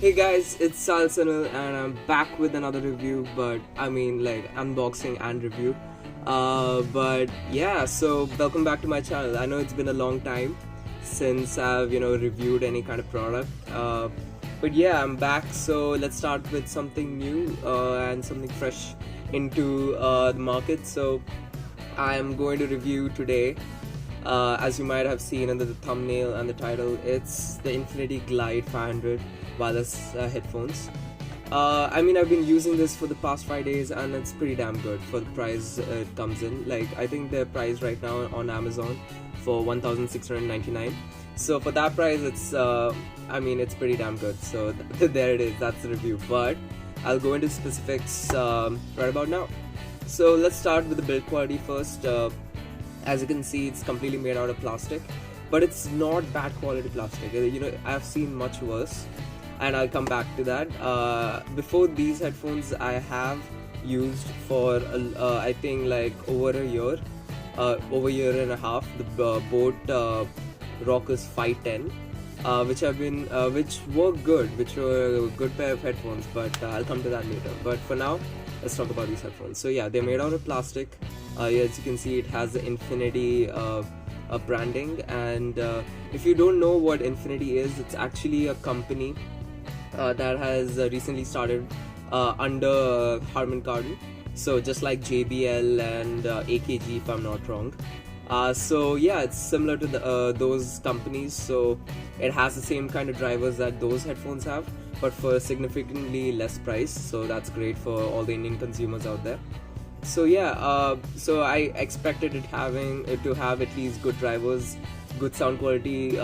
Hey guys, it's Sal Sanal and I'm back with another review, but I mean like unboxing and review. But yeah, so welcome back to my channel. I know it's been a long time since I've reviewed any kind of product. But yeah, I'm back. So let's start with something new and something fresh into the market. So I am going to review today. As you might have seen under the thumbnail and the title, it's the Infinity Glide 500 wireless headphones. I mean, I've been using this for the past 5 days and it's pretty damn good for the price it comes in. Like, I think they're priced right now on Amazon for $1,699. So for that price, it's it's pretty damn good. So there it is, that's the review. But I'll go into specifics right about now. So let's start with the build quality first. As you can see, it's completely made out of plastic, but it's not bad quality plastic. I've seen much worse, and I'll come back to that. Before these headphones, I have used for I think like over a year and a half, the Boat Rockerz 510, which were good, which were a good pair of headphones. But I'll come to that later. But for now, let's talk about these headphones. So yeah, they're made out of plastic. As you can see, it has the Infinity branding, and if you don't know what Infinity is, it's actually a company that has recently started under Harman Kardon. So just like JBL and AKG, if I'm not wrong. So yeah, it's similar to those companies. So it has the same kind of drivers that those headphones have, but for a significantly less price. So that's great for all the Indian consumers out there. So yeah, so I expected it to have at least good drivers, good sound quality,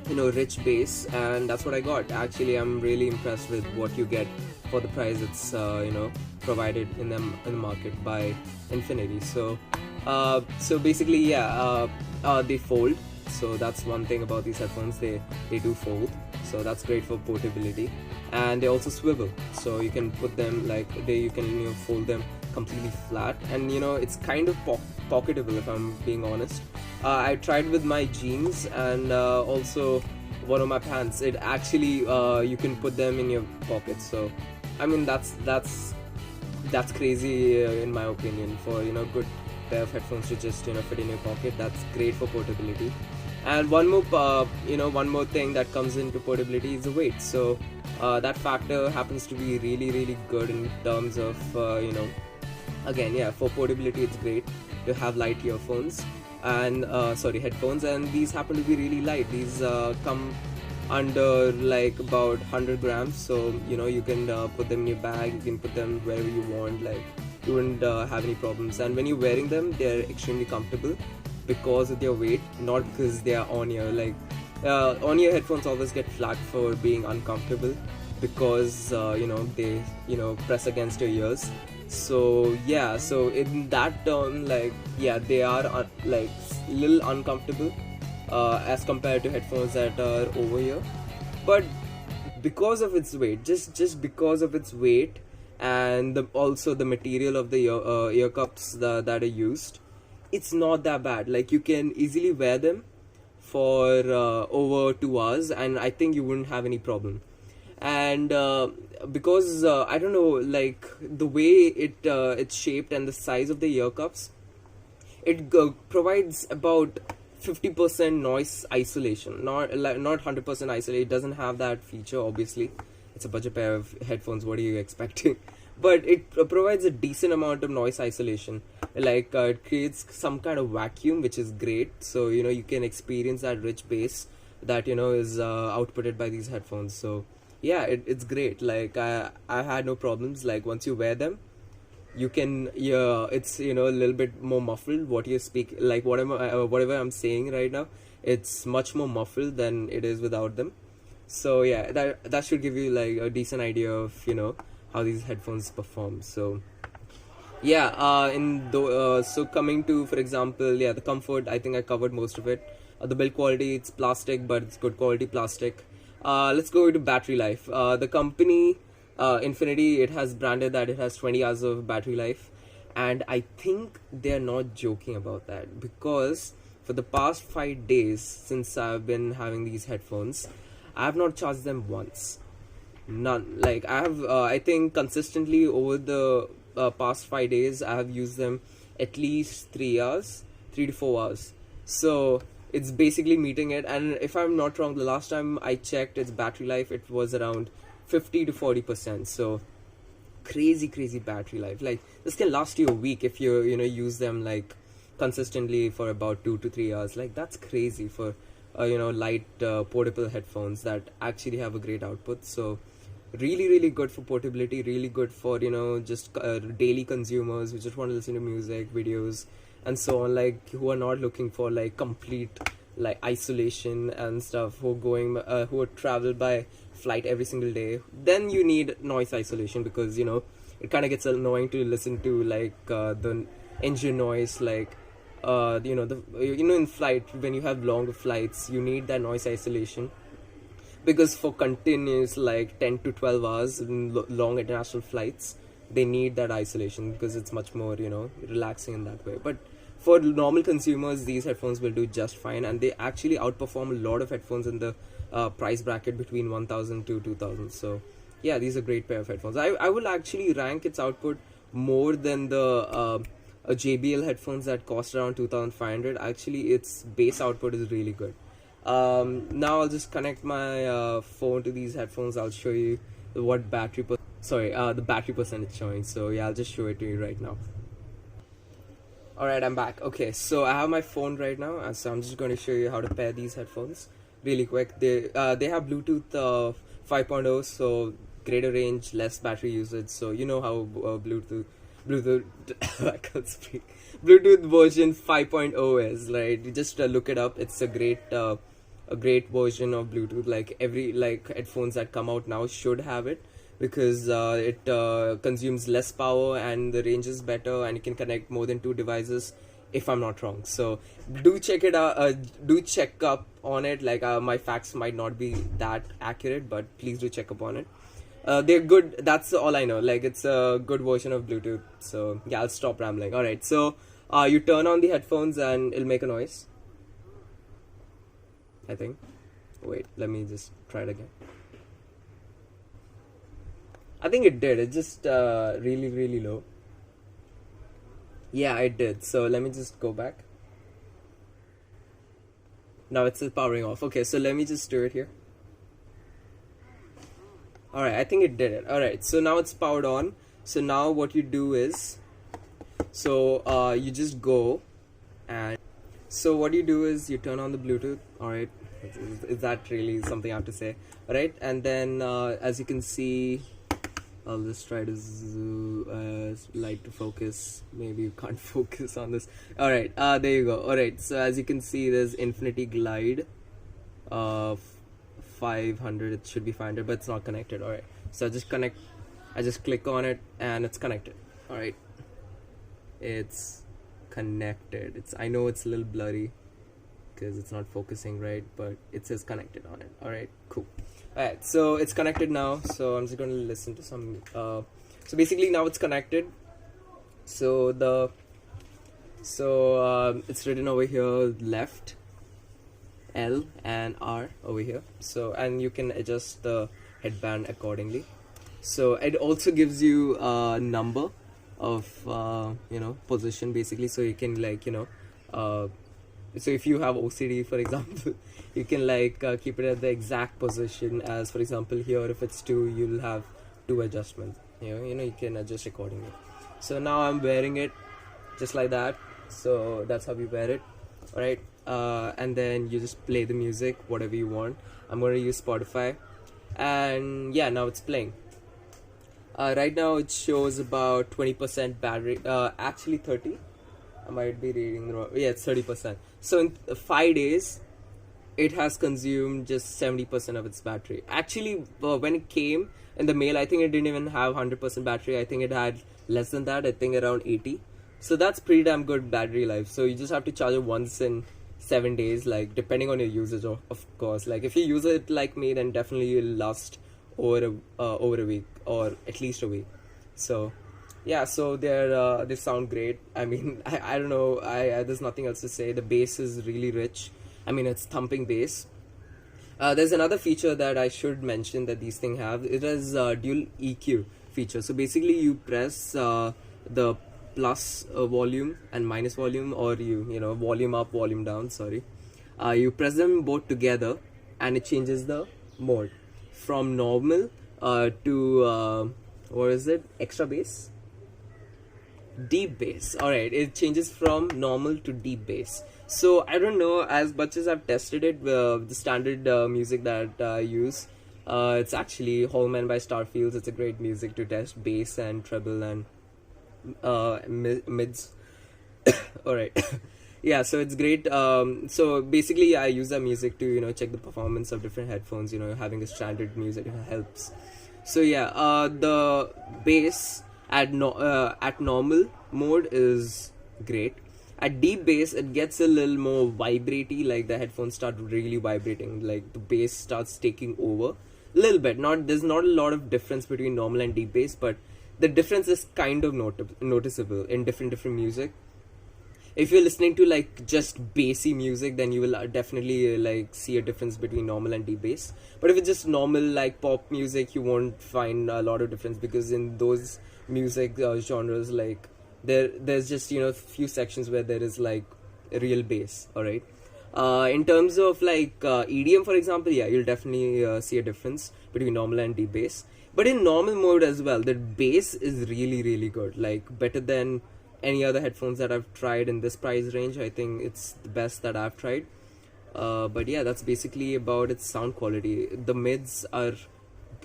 rich bass, and that's what I got. Actually, I'm really impressed with what you get for the price it's provided in the market by Infinity. So basically, yeah, they fold. So that's one thing about these headphones, they do fold. So that's great for portability, and they also swivel. So you can put them you can fold them completely flat, and it's kind of pocketable, if I'm being honest. I tried with my jeans and also one of my pants. It actually you can put them in your pockets. So I mean that's crazy in my opinion, for good pair of headphones to just fit in your pocket. That's great for portability. And one more thing that comes into portability is the weight. So that factor happens to be really good in terms of again, yeah, for portability it's great to have light earphones and headphones, and these happen to be really light. These come under like about 100 grams, so you can put them in your bag, you can put them wherever you want. Like, you wouldn't have any problems, and when you're wearing them, they're extremely comfortable because of their weight, not because they are on-ear. Like, on-ear headphones always get flagged for being uncomfortable because they press against your ears. So yeah, so in that term, like, yeah, they are little uncomfortable as compared to headphones that are over here. But because of its weight, just because of its weight, and also the material of the ear cups that are used, it's not that bad. Like, you can easily wear them for over 2 hours, and I think you wouldn't have any problem. And because I don't know, like, the way it's shaped and the size of the ear cups, it provides about 50% noise isolation, not 100% isolation. It doesn't have that feature, obviously. It's a budget pair of headphones, what are you expecting? But it provides a decent amount of noise isolation. Like, it creates some kind of vacuum, which is great. So you can experience that rich bass that is outputted by these headphones. So yeah, it's great. Like, I had no problems. Like, once you wear them, you can, yeah, it's a little bit more muffled. What you speak, like, whatever I'm saying right now, it's much more muffled than it is without them. So yeah, that should give you like a decent idea of how these headphones perform. So yeah, so coming to, for example, yeah, the comfort, I think I covered most of it. The build quality, it's plastic, but it's good quality plastic. Let's go into battery life. The company Infinity, it has branded that it has 20 hours of battery life, and I think they're not joking about that, because for the past 5 days since I've been having these headphones, I have not charged them once. None. Like I have, I think consistently over the past 5 days, I have used them at least 3 hours, 3 to 4 hours. So it's basically meeting it. And if I'm not wrong, the last time I checked its battery life, it was around 50 to 40%. So crazy battery life. Like this can last you a week if you use them like consistently for about 2 to 3 hours. Like that's crazy for light portable headphones that actually have a great output. So really good for portability, really good for just daily consumers who just want to listen to music, videos, and so on, like who are not looking for like complete like isolation and stuff, who are traveled by flight every single day. Then you need noise isolation, because it kind of gets annoying to listen to like the engine noise, like in flight, when you have longer flights, you need that noise isolation, because for continuous like 10 to 12 hours in long international flights, they need that isolation because it's much more relaxing in that way. But for normal consumers, these headphones will do just fine, and they actually outperform a lot of headphones in the price bracket between 1000 to 2000. So yeah, these are great pair of headphones. I will actually rank its output more than the JBL headphones that cost around 2500. Actually, its bass output is really good. Now I'll just connect my phone to these headphones. I'll show you what the battery percentage showing. So yeah, I'll just show it to you right now. Alright, I'm back. Okay, so I have my phone right now, so I'm just going to show you how to pair these headphones really quick. They have Bluetooth 5.0, so greater range, less battery usage. So you know how Bluetooth I can't speak. Bluetooth version 5.0 is, right? You just look it up. It's a great version of Bluetooth. Like every headphones that come out now should have it, because it consumes less power and the range is better, and you can connect more than 2 devices, if I'm not wrong. So do check it out. Do check up on it. Like my facts might not be that accurate, but please do check up on it. They're good. That's all I know. Like it's a good version of Bluetooth. So yeah, I'll stop rambling. All right. So you turn on the headphones and it'll make a noise, I think. Wait, let me just try it again. I think it did. It just really low. Yeah, it did. So let me just go back. Now it's still powering off. Okay, so let me just do it here. Alright, I think it did it. Alright, so now it's powered on. So now what you do is, you just go, and so what you do is you turn on the Bluetooth. Alright, is that really something I have to say? Alright, and then as you can see, I'll just try to light to focus. Maybe you can't focus on this. Alright, there you go. Alright, so as you can see, there's Infinity Glide 500. It should be 500, but it's not connected. Alright, so I just click on it and it's connected. Alright, it's connected. I know it's a little blurry because it's not focusing right, but it says connected on it. Alright, cool. Alright, so it's connected now, so I'm just going to listen to some so basically now it's connected. So it's written over here left, L and R over here. So, and you can adjust the headband accordingly. So it also gives you a number of position, basically, so you can so if you have OCD, for example, you can keep it at the exact position. As for example here, if it's 2, you'll have 2 adjustments. You can adjust accordingly. So now I'm wearing it just like that. So that's how you wear it. Alright, and then you just play the music, whatever you want. I'm going to use Spotify, and yeah, now it's playing. Right now it shows about 20% battery, actually 30. I might be reading the wrong. Yeah, it's 30%. So in 5 days, it has consumed just 70% of its battery. Actually, when it came in the mail, I think it didn't even have 100% battery. I think it had less than that. I think around 80. So that's pretty damn good battery life. So you just have to charge it once in 7 days, like depending on your usage, of course. Like if you use it like me, then definitely you'll last over a week, or at least a week. So yeah, so they sound great. I mean, I don't know, there's nothing else to say. The bass is really rich. I mean, it's thumping bass. There's another feature that I should mention that these things have. It is dual EQ feature. So basically, you press the plus volume and minus volume, or volume up, volume down. Sorry, you press them both together, and it changes the mode from normal to what is it? Extra bass, deep bass. All right, it changes from normal to deep bass. So I don't know, as much as I've tested it, the standard music that I use, it's actually Hallman by Starfields. It's a great music to test bass and treble and mids. All right. Yeah, so it's great. So basically, I use that music to check the performance of different headphones. Having a standard music helps. So yeah, the bass at normal mode is great. At deep bass, it gets a little more vibraty. Like the headphones start really vibrating. Like the bass starts taking over a little bit. There's not a lot of difference between normal and deep bass, but the difference is kind of noticeable in different music. If you're listening to like just bassy music, then you will definitely like see a difference between normal and deep bass. But if it's just normal like pop music, you won't find a lot of difference, because in those music genres, like there's just few sections where there is like real bass. All right. In terms of like EDM, for example, yeah, you'll definitely see a difference between normal and deep bass. But in normal mode as well, the bass is really, really good. Like better than any other headphones that I've tried in this price range. I think it's the best that I've tried. But yeah, that's basically about its sound quality. The mids are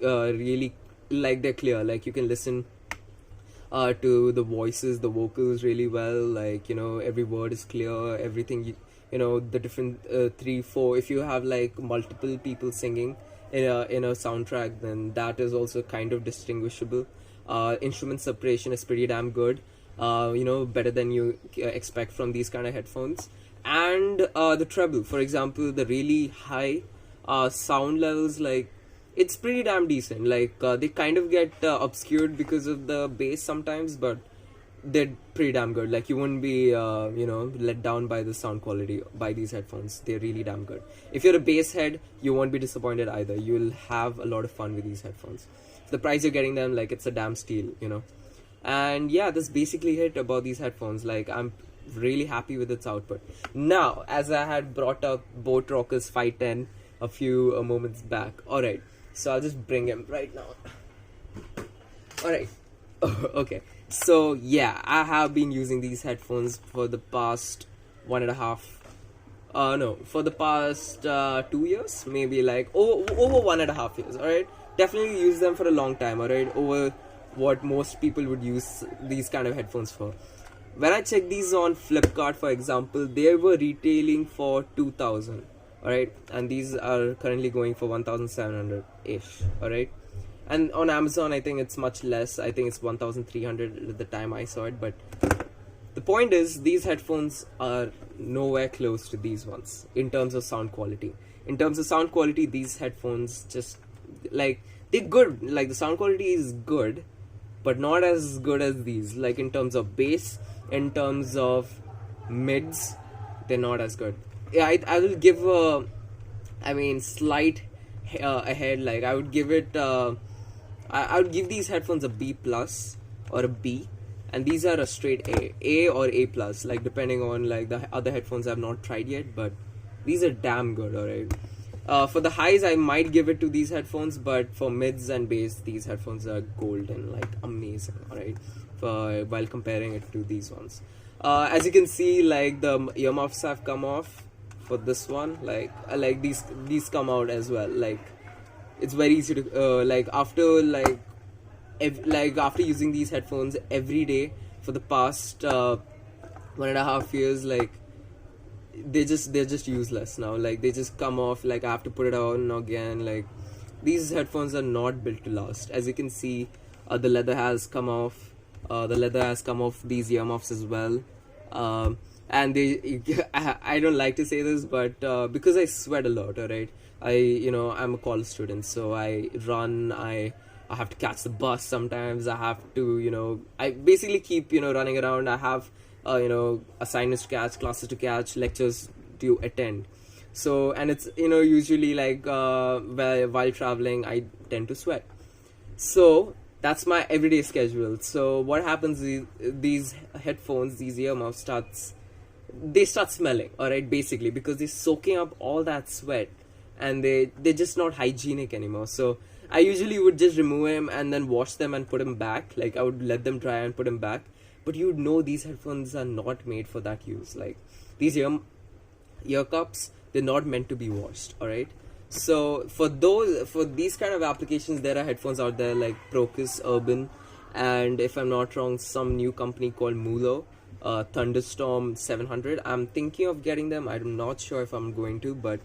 really, like, they're clear. Like you can listen to the voices, the vocals really well. Like every word is clear. Everything the different 3-4. If you have like multiple people singing in a soundtrack, then that is also kind of distinguishable. Instrument separation is pretty damn good. Better than you expect from these kind of headphones. And the treble, for example, the really high sound levels, like it's pretty damn decent. Like they kind of get obscured because of the bass sometimes, but they're pretty damn good. Like you wouldn't be let down by the sound quality by these headphones. They're really damn good. If you're a bass head, you won't be disappointed either. You'll have a lot of fun with these headphones. For the price you're getting them, like it's a damn steal. And yeah, that's basically it about these headphones. Like I'm really happy with its output. Now, as I had brought up Boat Rockerz 510 a few moments back. Alright, so I'll just bring him right now. Alright, okay. So yeah, I have been using these headphones for the past for the past 2 years, maybe like over 1.5 years. Alright, definitely use them for a long time. Alright, over what most people would use these kind of headphones for. When I checked these on Flipkart, for example, they were retailing for 2,000. Alright, and these are currently going for 1,700 ish. Alright, and on Amazon I think it's much less. I think it's 1,300 at the time I saw it. But the point is, these headphones are nowhere close to these ones in terms of sound quality. In terms of sound quality, these headphones just, like, they're good. Like the sound quality is good, but not as good as these. Like in terms of bass, in terms of mids, they're not as good. Yeah, I will give slight ahead. Like I would give it I would give these headphones a B plus or a B, and these are a straight A or A plus, like depending on like the other headphones I've not tried yet, but these are damn good. Alright, for the highs I might give it to these headphones, but for mids and bass, these headphones are golden, like amazing. Alright, while comparing it to these ones, as you can see, like the earmuffs have come off for this one. Like these come out as well. Like it's very easy to after using these headphones every day for the past 1.5 years, like they're just useless now. Like they just come off. Like I have to put it on again. Like these headphones are not built to last. As you can see, the leather has come off. These earmuffs as well. And I don't like to say this, but because I sweat a lot, alright, I'm a college student, so I run, I have to catch the bus sometimes. I have to, I basically keep, running around. I have, assignments to catch, classes to catch, lectures to attend. So, and it's, usually like while traveling I tend to sweat. So that's my everyday schedule. So what happens is these headphones, these earmuffs they start smelling, all right, basically because they're soaking up all that sweat, and they're just not hygienic anymore. So I usually would just remove them and then wash them and put them back. Like I would let them dry and put them back. But you know these headphones are not made for that use. Like these ear cups, they're not meant to be washed, all right. So for these kind of applications, there are headphones out there like Rockerz, Urban, and if I'm not wrong, some new company called Mulo, Thunderstorm 700. I'm thinking of getting them. I'm not sure if I'm going to, but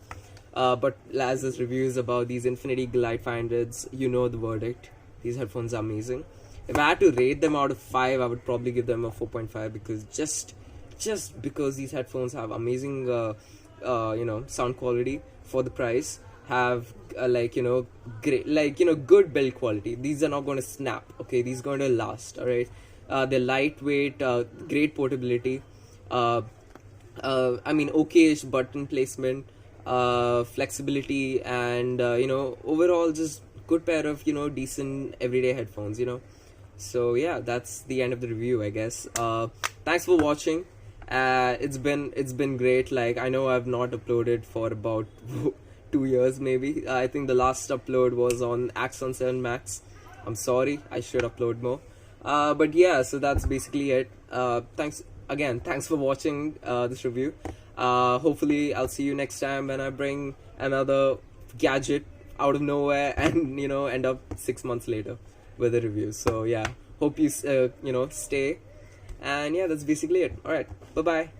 as this review is about these Infinity Glide 500s, you know the verdict. These headphones are amazing. If I had to rate them out of 5, I would probably give them a 4.5, because just because these headphones have amazing sound quality for the price, have great, good build quality. These are not going to snap, okay? These are going to last, all right. They're lightweight, great portability, okayish button placement, flexibility, and overall just good pair of decent everyday headphones. So yeah, that's the end of the review, I guess. Thanks for watching. It's been great. Like I know I've not uploaded for about 2 years maybe. I think the last upload was on Axon 7 Max. I'm sorry, I should upload more. But yeah, so that's basically it. Thanks for watching this review. Hopefully I'll see you next time when I bring another gadget out of nowhere and end up 6 months later with a review. So yeah, hope you stay, and yeah, that's basically it. All right, bye bye.